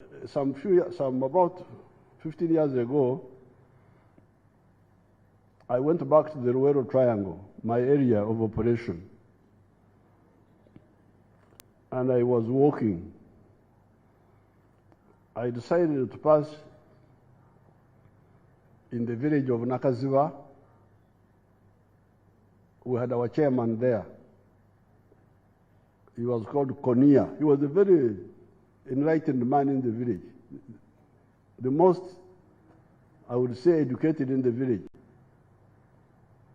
About 15 years ago, I went back to the Ruero Triangle, my area of operation. And I was walking. I decided to pass in the village of Nakaziwa. We had our chairman there. He was called Konia. He was a very enlightened man in the village. The most, I would say, educated in the village.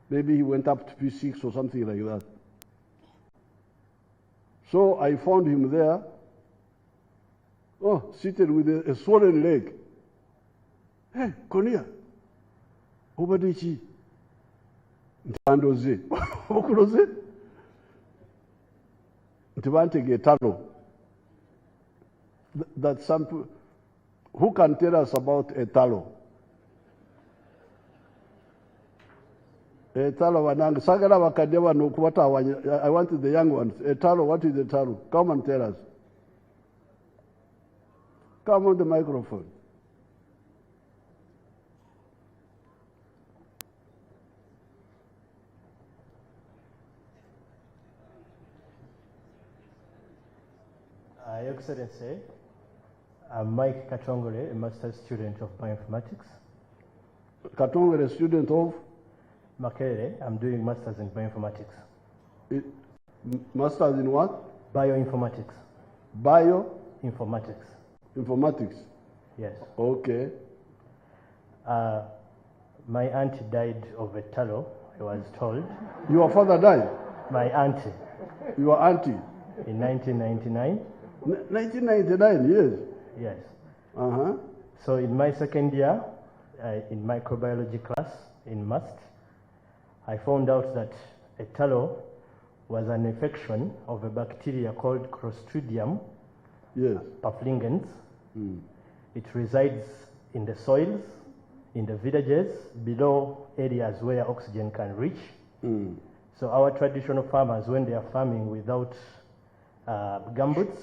Maybe he went up to P6 or something like that. So I found him there, seated with a swollen leg. Hey, Konia, Obadichi, Ntandoze, Okuloga, Ntibantege Etalo. That some, who can tell us about Etalo? Etalo wanang sagara wakadewa no kuwata. I wanted the young ones. Etalo, what is Etalo? Come and tell us. Come on the microphone. Your Excellency, I'm Mike Katongole, a master's student of bioinformatics. Katongole, student of? Makerere, I'm doing masters in bioinformatics. Masters in what? Bioinformatics. Bioinformatics. Informatics? Yes. Okay. My auntie died of Etalo, I was told. Your father died? My auntie. Your auntie? In 1999. 1999, yes. Yes. Uh-huh. So in my second year, in microbiology class in MUST, I found out that Etalo was an infection of a bacteria called Clostridium perfringens. Mm. It resides in the soils, in the villages, below areas where oxygen can reach. Mm. So our traditional farmers, when they are farming without gumboots,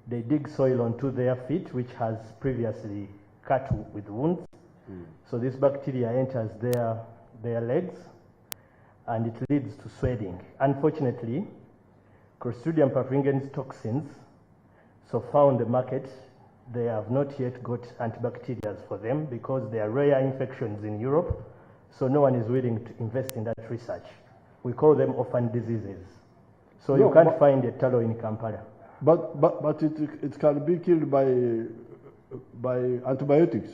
they dig soil onto their feet, which has previously cut with wounds. Mm. So this bacteria enters their legs, and it leads to swelling. Unfortunately, Clostridium perfringens toxins, so far on the market, they have not yet got antibacterials for them because they are rare infections in Europe, so no one is willing to invest in that research. We call them orphan diseases. So you can't find Etalo in Kampala. But it can be killed by antibiotics.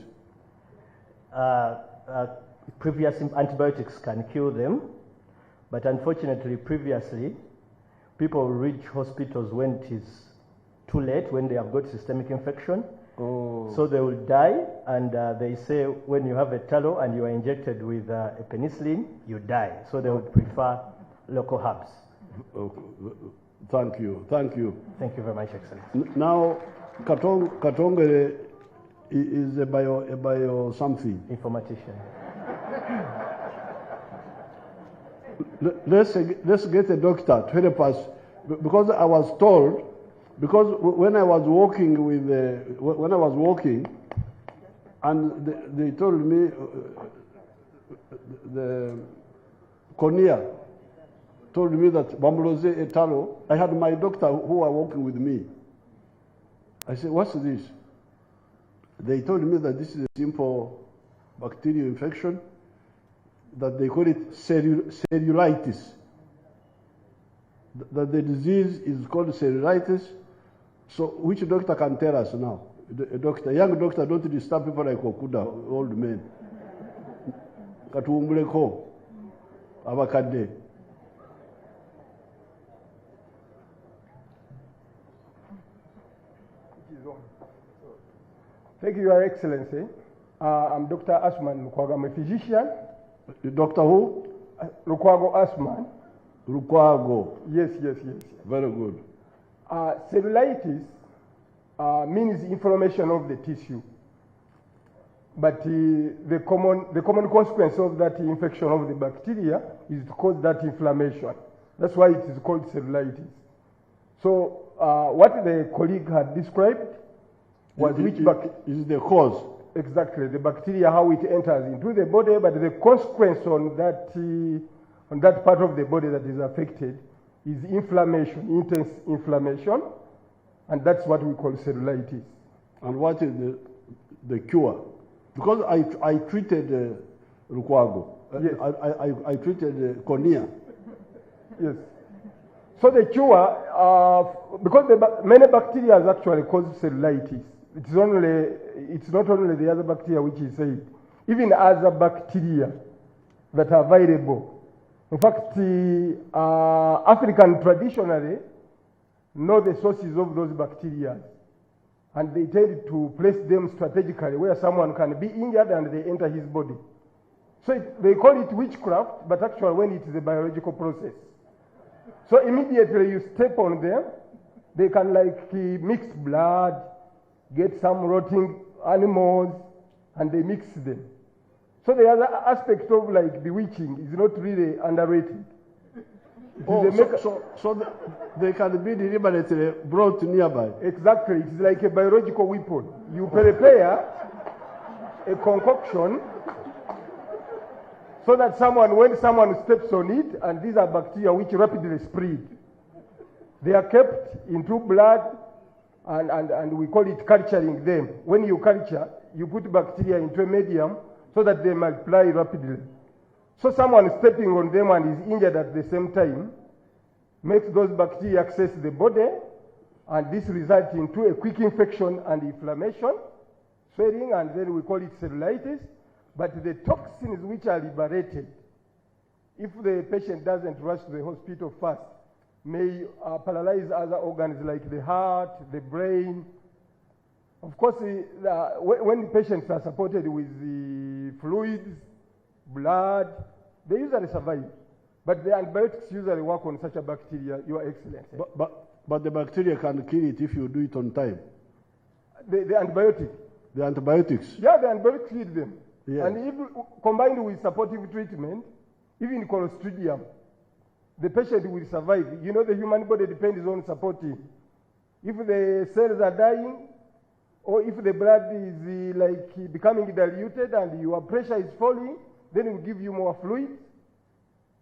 Previous antibiotics can kill them, but unfortunately, previously, people reach hospitals when it is too late, when they have got systemic infection. Oh. So they will die, and they say when you have Etalo and you are injected with a penicillin, you die. So they would prefer local herbs. Okay. Thank you. Thank you. Thank you very much, Excellency. Now, Katongole is a bio something. Informatician. Let's get a doctor to help us, because I was told, because when I was walking and they told me the Konia told me that Bambuloze Etalo, I had my doctor who were working with me. I said, what's this? They told me that this is a simple bacterial infection, that they call it cellulitis. That the disease is called cellulitis. So which doctor can tell us now? A young doctor, don't disturb people like Okuda, old men. Katumbuleko, abakade. Thank you, Your Excellency. I'm Dr. Asman Lukwago. I'm a physician. Doctor who? Lukwago Asman. Lukwago. Yes. Very good. Cellulitis means inflammation of the tissue. But the common consequence of that infection of the bacteria is to cause that inflammation. That's why it is called cellulitis. So what the colleague had described was which is the cause. Exactly, the bacteria, how it enters into the body, but the consequence on that part of the body that is affected is inflammation, intense inflammation, and that's what we call cellulitis. And what is the cure? Because I treated Lukwago. Yes. I treated Cornea. Yes. So the cure, because many bacteria actually cause cellulitis. It's not only the other bacteria which is said, even other bacteria that are available. In fact, African traditionally know the sources of those bacteria, and they tend to place them strategically where someone can be injured and they enter his body. So they call it witchcraft, but actually when it is a biological process. So immediately you step on them, they can like mix blood, get some rotting animals, and they mix them. So the other aspect of like bewitching is not really underrated. So they can be deliberately brought nearby. Exactly, it's like a biological weapon. You prepare a concoction so that when someone steps on it, and these are bacteria which rapidly spread, they are kept into blood, and we call it culturing them. When you culture, you put bacteria into a medium so that they multiply rapidly. So someone stepping on them and is injured at the same time makes those bacteria access the body, and this results into a quick infection and inflammation, swelling, and then we call it cellulitis. But the toxins which are liberated, if the patient doesn't rush to the hospital fast, may paralyze other organs like the heart, the brain. Of course, when patients are supported with the fluids, blood, they usually survive. But the antibiotics usually work on such a bacteria, Your Excellency. But the bacteria can kill it if you do it on time. The antibiotic? The antibiotics? Yeah, the antibiotics kill them. Yeah. And if combined with supportive treatment, even Clostridium, the patient will survive. You know, the human body depends on supporting. If the cells are dying, or if the blood is like becoming diluted and your pressure is falling, then we'll give you more fluid.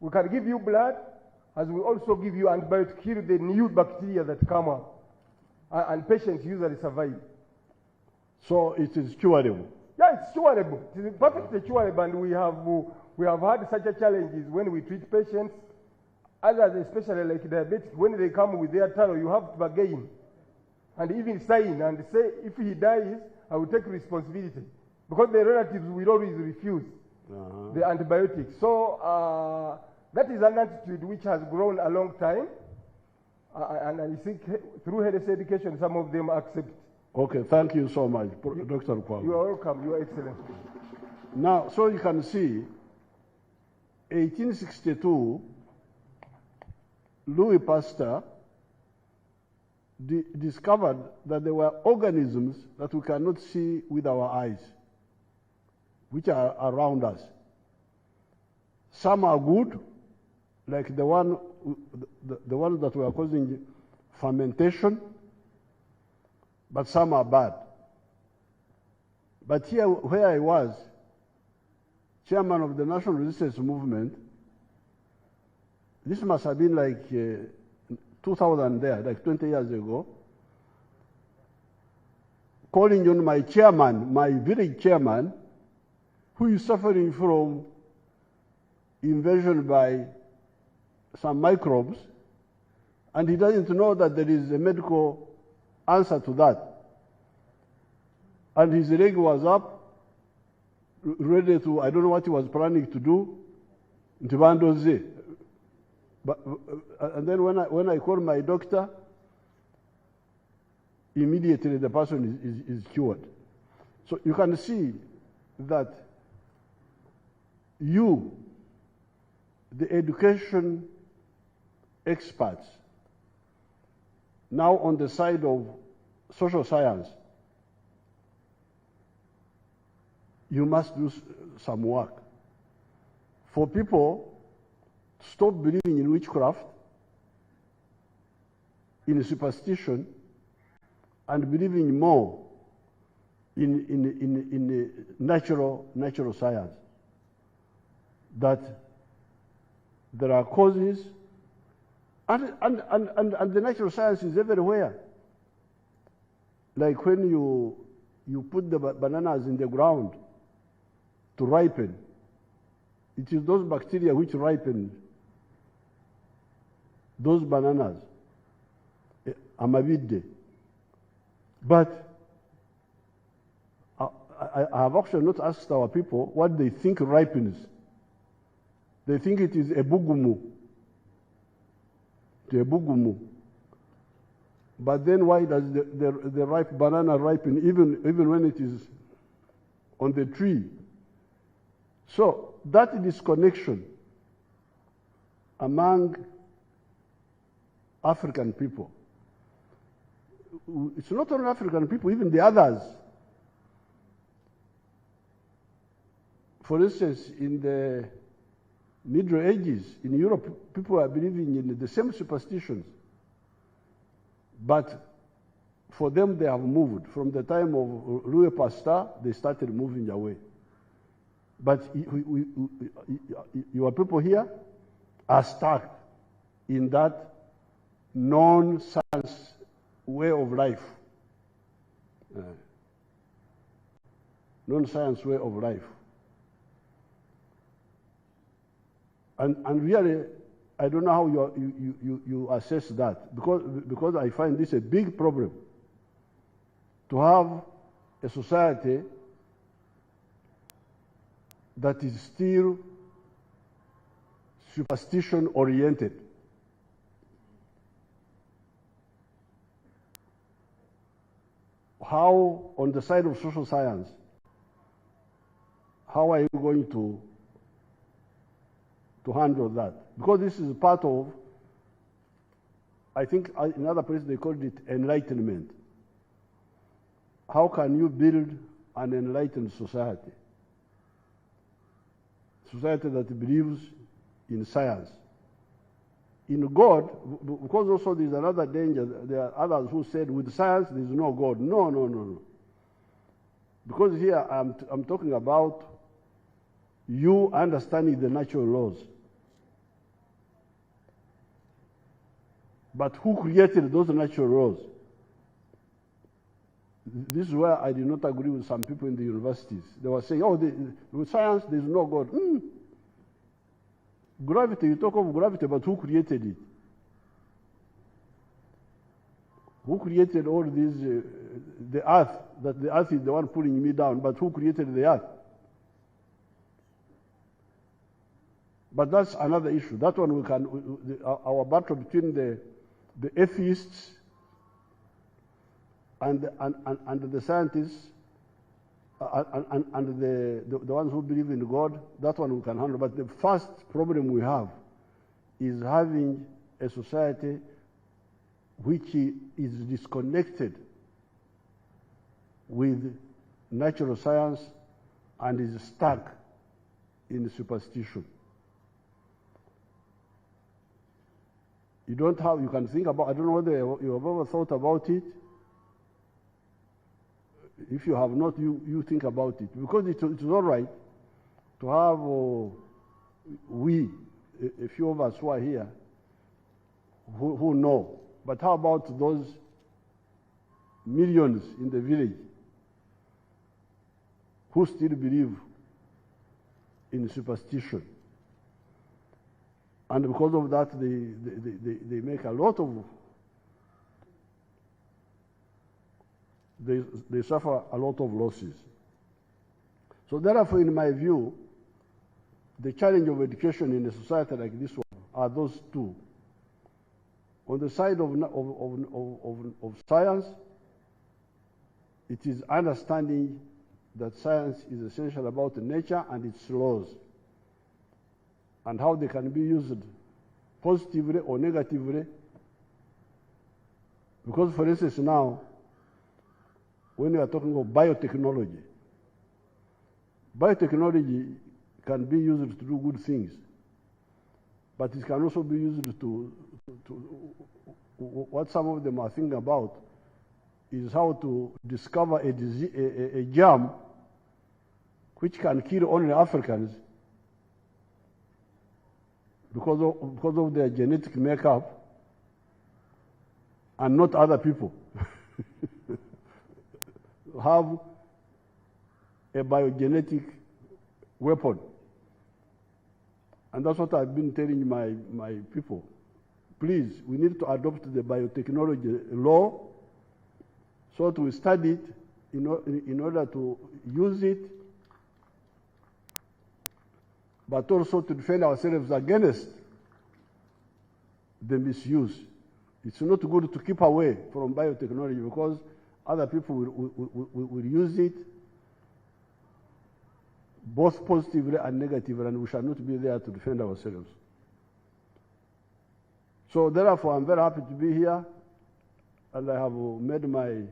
We can give you blood, as we also give you antibiotics, kill the new bacteria that come up. And patients usually survive. So it is curable? Yeah, it's curable. It is perfectly curable, and we have had such a challenges when we treat patients. Others, especially like diabetics, when they come with their Etalo, you have to bargain and even sign and say, if he dies, I will take responsibility. Because the relatives will always refuse the antibiotics. So that is an attitude which has grown a long time. And I think through health education, some of them accept. Okay, thank you so much, Dr. Kwago. You are welcome, you are excellent. Now, so you can see, 1862, Louis Pasteur discovered that there were organisms that we cannot see with our eyes, which are around us. Some are good, like the ones that were causing fermentation, but some are bad. But here, where I was, chairman of the National Resistance Movement, this must have been like 2000 there, like 20 years ago, calling on my chairman, my village chairman, who is suffering from invasion by some microbes, and he doesn't know that there is a medical answer to that. And his leg was up, ready to, I don't know what he was planning to do, Ntibandoze. But and then when I call my doctor, immediately the person is cured. So you can see that you, the education experts, now on the side of social science, you must do some work for people to stop believing in witchcraft, in superstition, and believing more in natural science, that there are causes, and the natural science is everywhere. Like when you put the bananas in the ground to ripen, it is those bacteria which ripen those bananas, amabide. But I have actually not asked our people what they think ripens. They think it is a bugumu. But then why does the ripe banana ripen even when it is on the tree? So that disconnection among African people, it's not only African people, even the others. For instance, in the Middle Ages, in Europe, people are believing in the same superstitions. But for them, they have moved. From the time of Louis Pasteur, they started moving away. But your people here are stuck in that non-science way of life. Non-science way of life. And really, I don't know how you assess that, because I find this a big problem, to have a society that is still superstition oriented. How, on the side of social science, how are you going to handle that? Because this is part of, I think in other places they called it enlightenment. How can you build an enlightened society? Society that believes in science, in God, because also there's another danger. There are others who said with science there's no God. No. Because here I'm talking about you understanding the natural laws. But who created those natural laws? This is where I did not agree with some people in the universities. They were saying, oh, with science, there's no God. Gravity, you talk of gravity, but who created it? Who created all these, the earth, that the earth is the one pulling me down, but who created the earth? But that's another issue. That one we can, our battle between the atheists and the scientists and the ones who believe in God, that one we can handle. But the first problem we have is having a society which is disconnected with natural science and is stuck in superstition. You don't have, you can think about, I don't know whether you have ever thought about it. If you have not, you think about it. Because it's all right to have, a few of us who are here, who know. But how about those millions in the village who still believe in superstition? And because of that, they make a lot of, they suffer a lot of losses. So therefore, in my view, the challenge of education in a society like this one are those two. On the side of science, it is understanding that science is essential about nature and its laws, and how they can be used positively or negatively. Because, for instance, now, when we are talking of biotechnology can be used to do good things, but it can also be used to what some of them are thinking about is how to discover a germ which can kill only Africans because of their genetic makeup and not other people. Have a biogenetic weapon. And that's what I've been telling my people. Please, we need to adopt the biotechnology law so that we study it in order to use it, but also to defend ourselves against the misuse. It's not good to keep away from biotechnology because other people will use it both positively and negatively, and we shall not be there to defend ourselves. So therefore, I'm very happy to be here, and I have made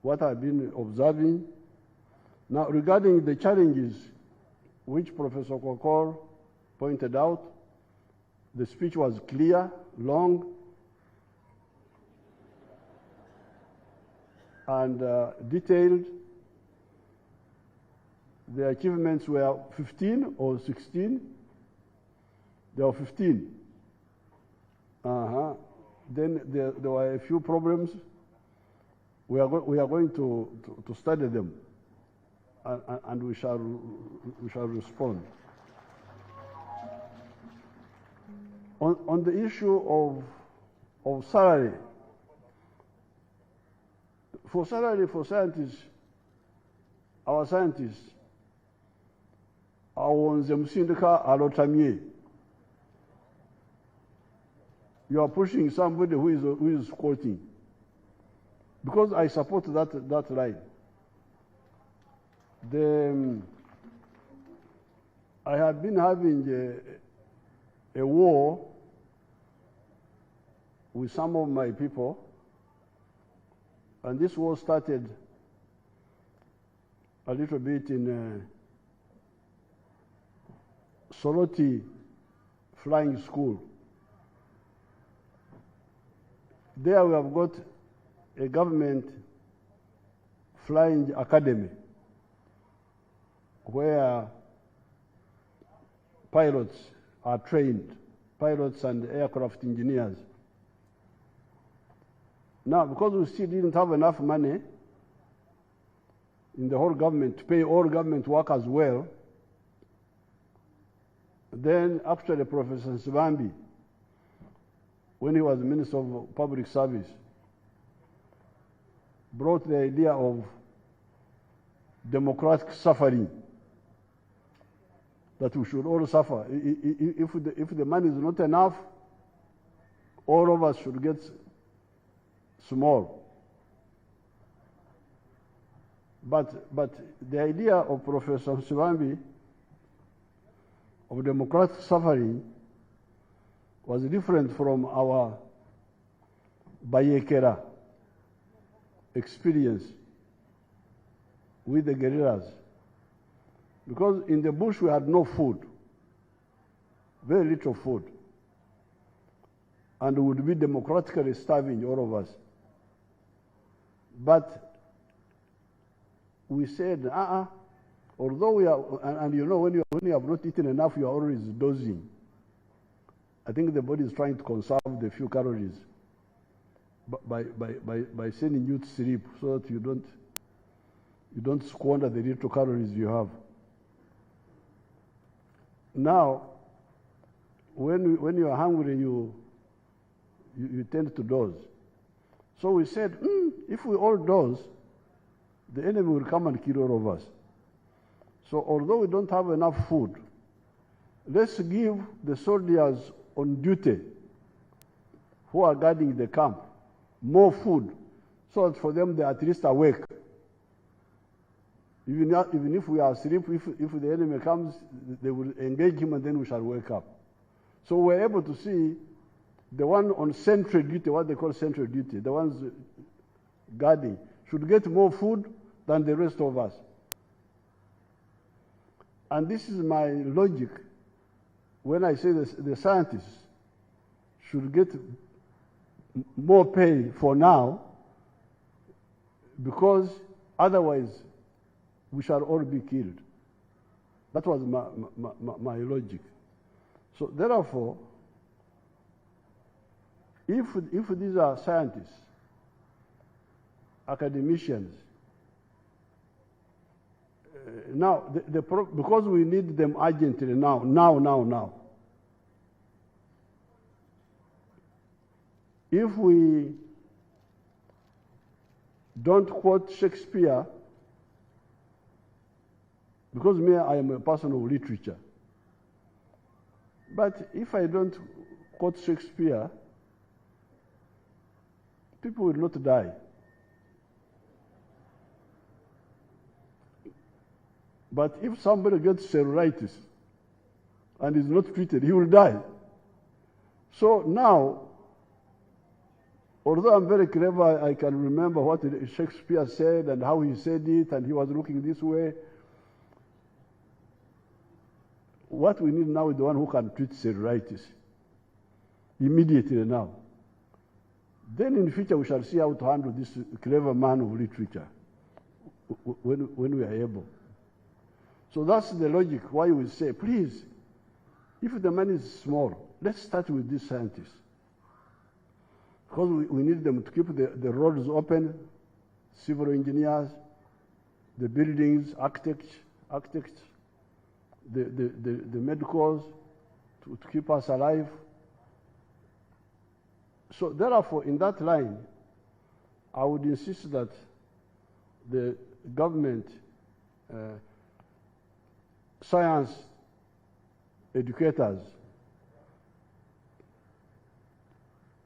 what I've been observing. Now, regarding the challenges which Professor Kokor pointed out, the speech was clear, long, and detailed. The achievements were 15 or 16. There were 15. Then there were a few problems. We are going to study them, and we shall respond. On the issue of salary, for scientists, our scientists, you are pushing somebody who is quoting, because I support that line. I have been having a war with some of my people, and this war started a little bit in Soroti Flying School. There we have got a government flying academy where pilots are trained, pilots and aircraft engineers. Now, because we still didn't have enough money in the whole government to pay all government workers well, then actually Professor Nsibambi, when he was Minister of Public Service, brought the idea of democratic suffering, that we should all suffer. If the money is not enough, all of us should get small. But the idea of Professor Museveni of democratic suffering was different from our Bayekera experience with the guerrillas. Because in the bush we had no food, very little food, and we would be democratically starving, all of us. But we said, although we are, and you know, when you have not eaten enough, you are always dozing. I think the body is trying to conserve the few calories by sending you to sleep so that you don't squander the little calories you have. Now, when you are hungry, you tend to doze. So we said, if we all doze, the enemy will come and kill all of us. So although we don't have enough food, let's give the soldiers on duty who are guarding the camp more food, so that for them they at least awake. Even if we are asleep, if the enemy comes, they will engage him and then we shall wake up. So we're able to see the one on sentry duty, what they call sentry duty, the ones guarding, should get more food than the rest of us. And this is my logic when I say the scientists should get more pay for now because otherwise we shall all be killed. That was my logic. So therefore, if these are scientists, academicians, now because we need them urgently now. If we don't quote Shakespeare, because me, I am a person of literature, but if I don't quote Shakespeare, people will not die. But if somebody gets cellulitis and is not treated, he will die. So now, although I'm very clever, I can remember what Shakespeare said and how he said it, and he was looking this way. What we need now is the one who can treat cellulitis immediately now. Then in the future we shall see how to handle this clever man of literature when we are able. So that's the logic why we say, please, if the money is small, let's start with these scientists. Because we need them to keep the roads open, civil engineers, the buildings, architects, the medicals, to keep us alive. So therefore, in that line, I would insist that the government science educators.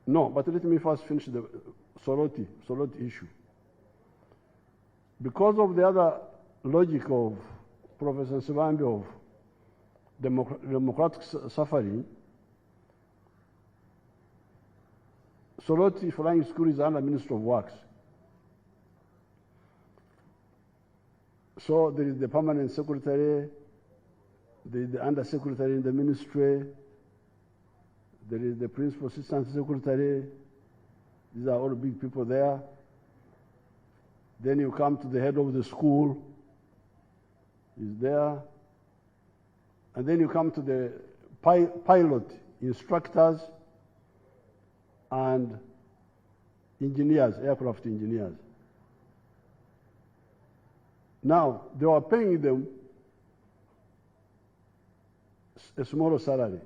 No, but let me first finish the Soroti issue. Because of the other logic of Professor Nsibambi of democratic suffering, Soroti Flying School is under Ministry of Works. So there is the permanent secretary, there is the undersecretary in the ministry, there is the principal assistant secretary. These are all big people there. Then you come to the head of the school, is there. And then you come to the pilot instructors and engineers, aircraft engineers. Now, they were paying them a smaller salary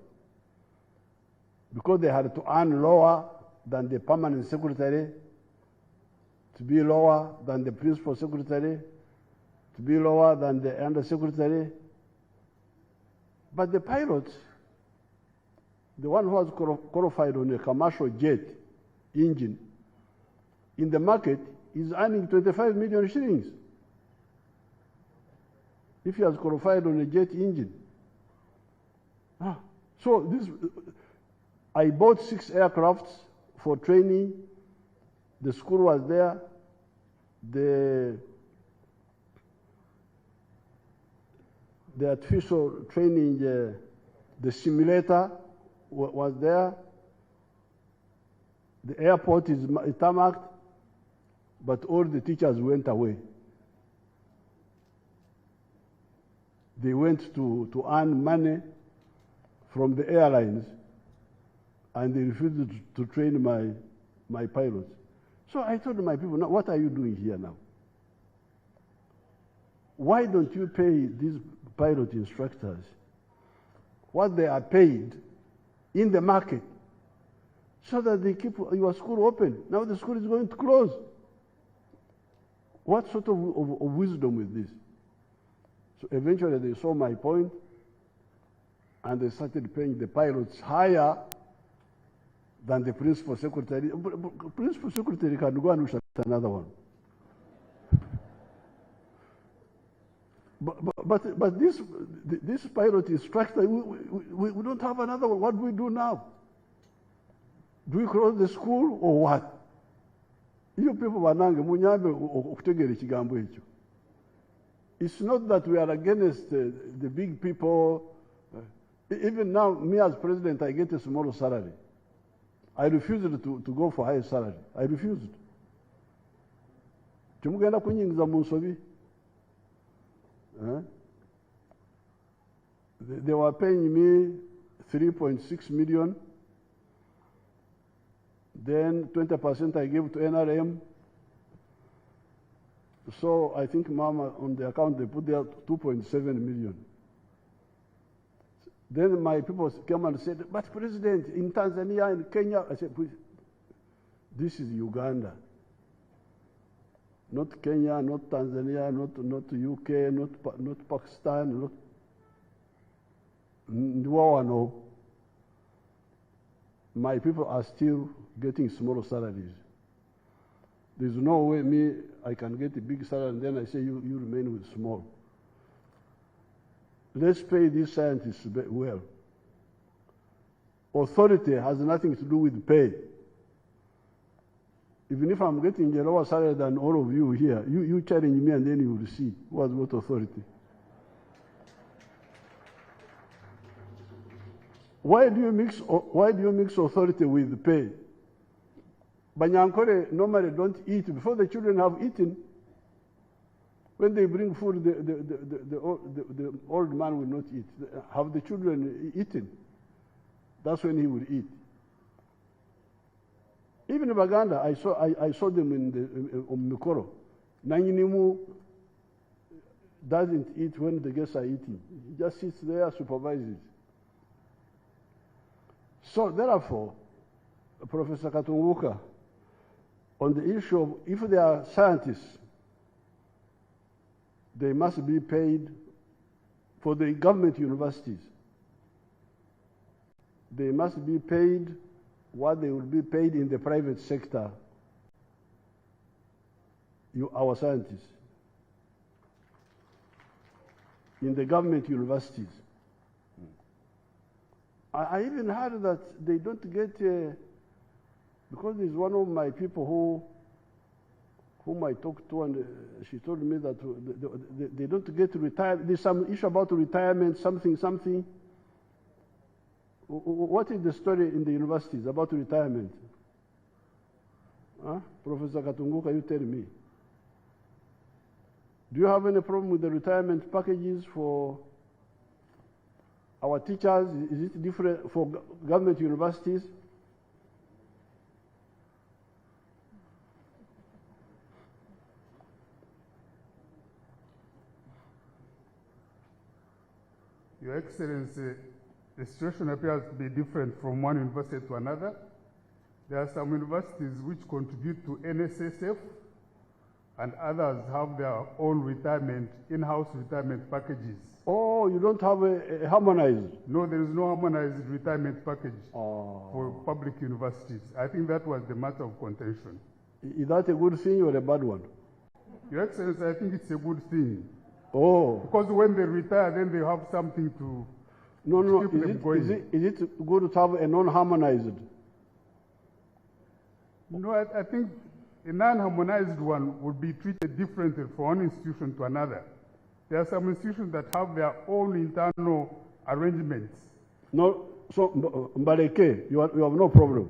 because they had to earn lower than the permanent secretary, to be lower than the principal secretary, to be lower than the undersecretary. But the pilot, the one who was qualified on a commercial jet engine, in the market is earning 25 million shillings. If he has qualified on a jet engine. So this, I bought 6 aircrafts for training. The school was there. The artificial training, the simulator was there. The airport is tarmacked, but all the teachers went away. They went to earn money from the airlines, and they refused to train my pilots. So I told my people, now, what are you doing here now? Why don't you pay these pilot instructors what they are paid in the market so that they keep your school open? Now the school is going to close. What sort of wisdom is this? So eventually they saw my point, and they started paying the pilots higher than the principal secretary. Principal secretary can go and shut another one. But this pilot instructor, we don't have another one. What do we do now? Do we close the school or what? You people banange munyambe okutegera ekigambo ekyo. It's not that we are against the big people. Even now, me as president, I get a small salary. I refused to go for higher salary. I refused. Chimugenda kunyingiza mu nsobi. They were paying me 3.6 million. Then 20% I gave to NRM. So I think Mama, on the account, they put there 2.7 million. Then my people came and said, but President, in Tanzania and Kenya, I said, please, this is Uganda. Not Kenya, not Tanzania, not UK, not Pakistan, not no. My people are still getting small salaries. There's no way I can get a big salary and then I say you remain with small. Let's pay these scientists well. Authority has nothing to do with pay. Even if I'm getting a lower salary than all of you here, you challenge me and then you will see what authority. Why do you mix authority with pay? Banyankore normally don't eat before the children have eaten. When they bring food, the old man will not eat. Have the children eaten? That's when he will eat. Even in Baganda, I saw them on Mikoro. Nanyinimu doesn't eat when the guests are eating. He just sits there, supervises. So therefore, Professor Katunguka, on the issue of if they are scientists, they must be paid for the government universities. They must be paid what they will be paid in the private sector, our scientists, in the government universities. I even heard that they don't get, because there's one of my people whom I talked to, and she told me that they don't get retired. There's some issue about retirement, something. What is the story in the universities about retirement? Professor Katunguka, you tell me. Do you have any problem with the retirement packages for our teachers? Is it different for government universities? Your Excellency, the situation appears to be different from one university to another. There are some universities which contribute to NSSF, and others have their own retirement, in-house retirement packages. Oh, you don't have a harmonized? No, there is no harmonized retirement package for public universities. I think that was the matter of contention. Is that a good thing or a bad one? Your Excellency, I think it's a good thing. Oh. Because when they retire, then they have something to keep them going. Is it good to have a non-harmonized? No, I think a non-harmonized one would be treated differently from one institution to another. There are some institutions that have their own internal arrangements. No, so Mbaleke, you have no problem.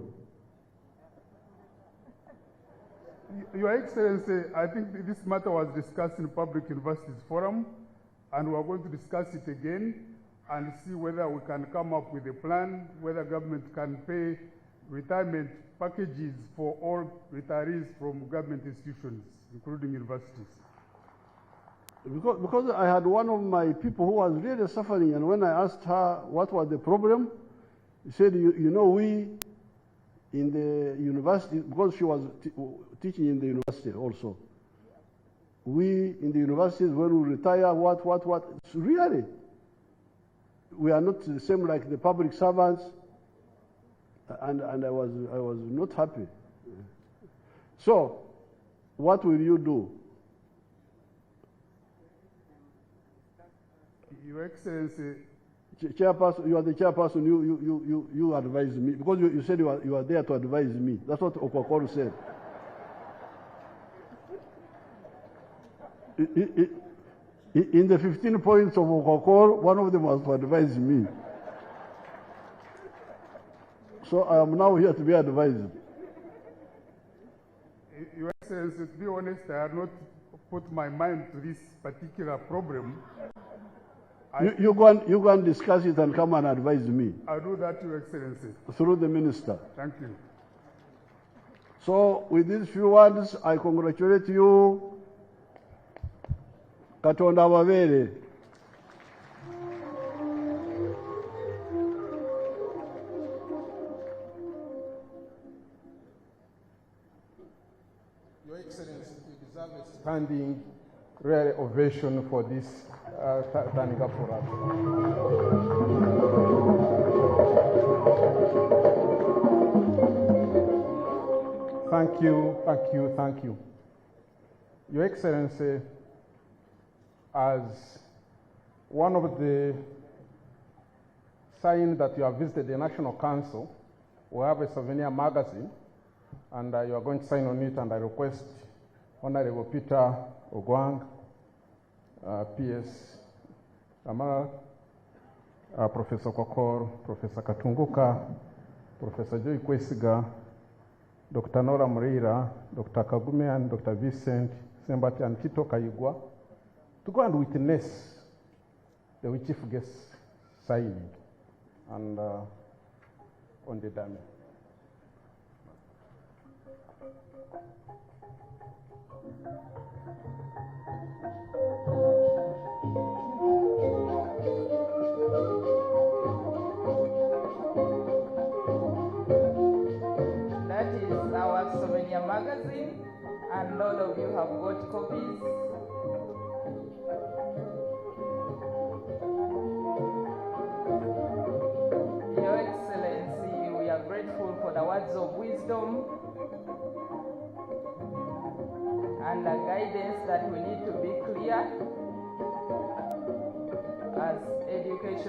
Your Excellency, I think this matter was discussed in the Public Universities Forum, and we are going to discuss it again and see whether we can come up with a plan, whether government can pay retirement packages for all retirees from government institutions, including universities. Because I had one of my people who was really suffering, and when I asked her what was the problem, she said, you know, we in the university, because she was teaching in the university also, we in the universities, when we retire, what, really, we are not the same like the public servants, and I was not happy. So, what will you do? Your Excellency, Chairperson, you are the chairperson, you advise me, because you said you are there to advise me. That's what Okuloga said. In the 15 points of Okuloga, one of them was to advise me. So I am now here to be advised. Your Excellency, Excellency, to be honest, I have not put my mind to this particular problem. You go and discuss it and come and advise me. I'll do that, Your Excellency. Through the minister. Thank you. So with these few words, I congratulate you. Katonda ababere. Your Excellency, you deserve a standing rare ovation for this standing up for us. Thank you, thank you, thank you. Your Excellency, as one of the signs that you have visited the National Council, we have a souvenir magazine, and you are going to sign on it, and I request Honorable Peter Ogwang, PS Amara, Professor Kokor, Professor Katunguka, Professor Joy Kwesiga, Dr. Nora Murira, Dr. Kagume, and Dr. Vincent Sembati, and Tito Kayigwa, to go and witness the chief guest signing and on the dam. That is our souvenir magazine, and all of you have got copies. Your Excellency, we are grateful for the words of wisdom and the guidance that we need to be clear as education.